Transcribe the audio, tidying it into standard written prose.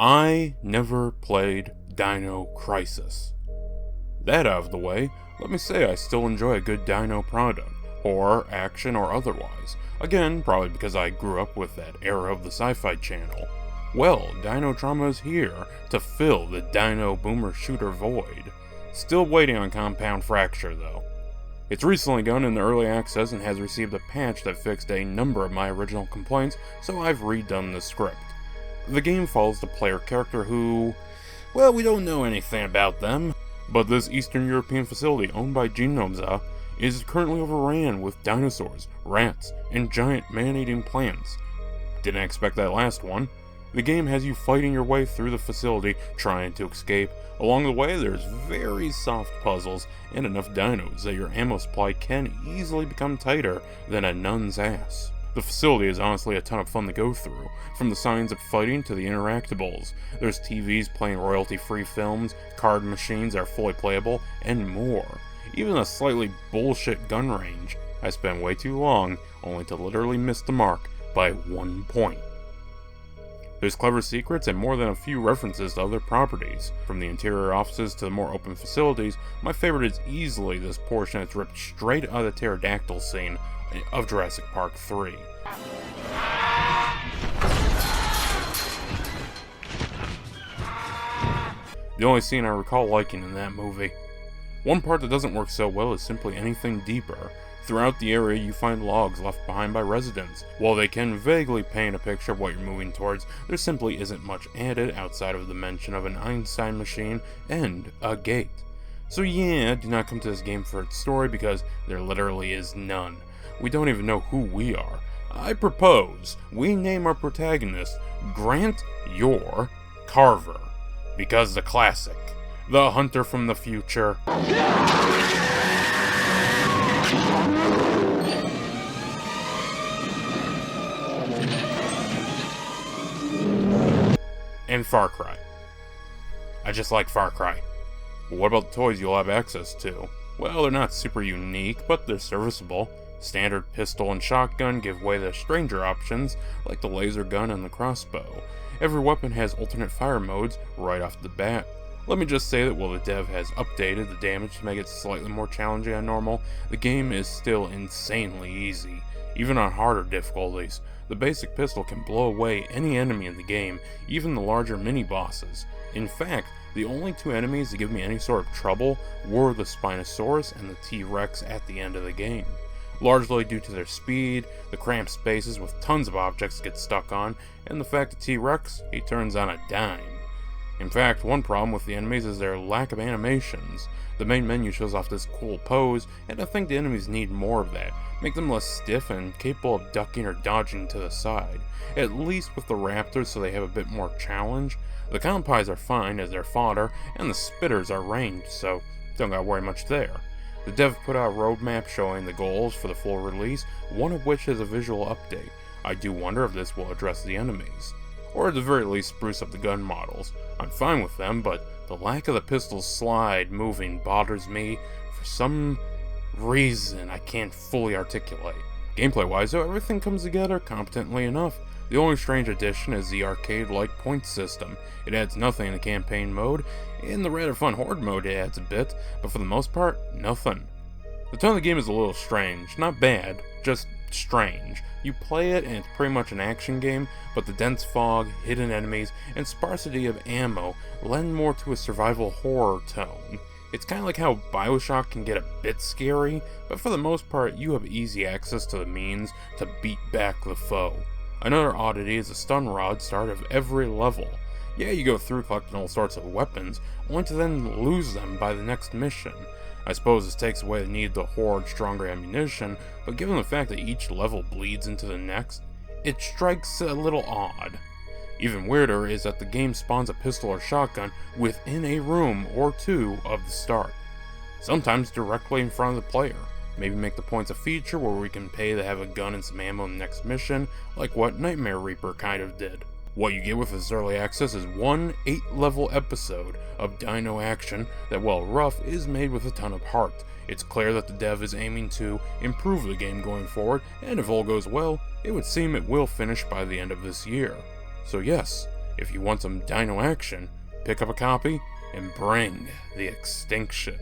I never played Dino Crisis. That out of the way, let me say I still enjoy a good Dino product, horror, action, or otherwise. Again, probably because I grew up with that era of the Sci-Fi Channel. Well, Dino Trauma is here to fill the Dino Boomer Shooter void. Still waiting on Compound Fracture though. It's recently gone into early access and has received a patch that fixed a number of my original complaints, so I've redone the script. The game follows the player character who, well, we don't know anything about them, but this Eastern European facility owned by Dinosaurs is currently overran with dinosaurs, rats, and giant man-eating plants. Didn't expect that last one. The game has you fighting your way through the facility, trying to escape. Along the way, there's very soft puzzles and enough dinos that your ammo supply can easily become tighter than a nun's ass. The facility is honestly a ton of fun to go through, from the signs of fighting to the interactables. There's TVs playing royalty-free films, card machines are fully playable, and more. Even a slightly bullshit gun range. I spent way too long, only to literally miss the mark by 1 point. There's clever secrets and more than a few references to other properties. From the interior offices to the more open facilities, my favorite is easily this portion that's ripped straight out of the pterodactyl scene of Jurassic Park 3. The only scene I recall liking in that movie. One part that doesn't work so well is simply anything deeper. Throughout the area you find logs left behind by residents. While they can vaguely paint a picture of what you're moving towards, there simply isn't much added outside of the mention of an Einstein machine and a gate. So yeah, do not come to this game for its story because there literally is none. We don't even know who we are. I propose we name our protagonist Grant Your Carver. Because the classic, the hunter from the future, and Far Cry. I just like Far Cry. But what about the toys you'll have access to? Well, they're not super unique, but they're serviceable. Standard pistol and shotgun give way to stranger options, like the laser gun and the crossbow. Every weapon has alternate fire modes right off the bat. Let me just say that while the dev has updated the damage to make it slightly more challenging than normal, the game is still insanely easy. Even on harder difficulties, the basic pistol can blow away any enemy in the game, even the larger mini-bosses. In fact, the only two enemies that give me any sort of trouble were the Spinosaurus and the T-Rex at the end of the game. Largely due to their speed, the cramped spaces with tons of objects to get stuck on, and the fact that T-Rex, he turns on a dime. In fact, one problem with the enemies is their lack of animations. The main menu shows off this cool pose, and I think the enemies need more of that. Make them less stiff and capable of ducking or dodging to the side. At least with the raptors so they have a bit more challenge. The compies are fine as they're fodder, and the spitters are ranged, so don't gotta worry much there. The dev put out a roadmap showing the goals for the full release, one of which is a visual update. I do wonder if this will address the enemies. Or at the very least spruce up the gun models. I'm fine with them, but the lack of the pistol's slide moving bothers me for some reason I can't fully articulate. Gameplay-wise though, everything comes together competently enough. The only strange addition is the arcade-like point system. It adds nothing in the campaign mode. In the rather fun horde mode it adds a bit, but for the most part, nothing. The tone of the game is a little strange. Not bad, just strange. You play it and it's pretty much an action game, but the dense fog, hidden enemies, and sparsity of ammo lend more to a survival horror tone. It's kind of like how Bioshock can get a bit scary, but for the most part you have easy access to the means to beat back the foe. Another oddity is the stun rod start of every level. Yeah, you go through collecting all sorts of weapons, only to then lose them by the next mission. I suppose this takes away the need to hoard stronger ammunition, but given the fact that each level bleeds into the next, it strikes a little odd. Even weirder is that the game spawns a pistol or shotgun within a room or two of the start. Sometimes directly in front of the player. Maybe make the points a feature where we can pay to have a gun and some ammo in the next mission, like what Nightmare Reaper kind of did. What you get with this early access is one 8-level episode of Dino action that, while rough, is made with a ton of heart. It's clear that the dev is aiming to improve the game going forward, and if all goes well, it would seem it will finish by the end of this year. So yes, If you want some dino action, pick up a copy and bring the extinction.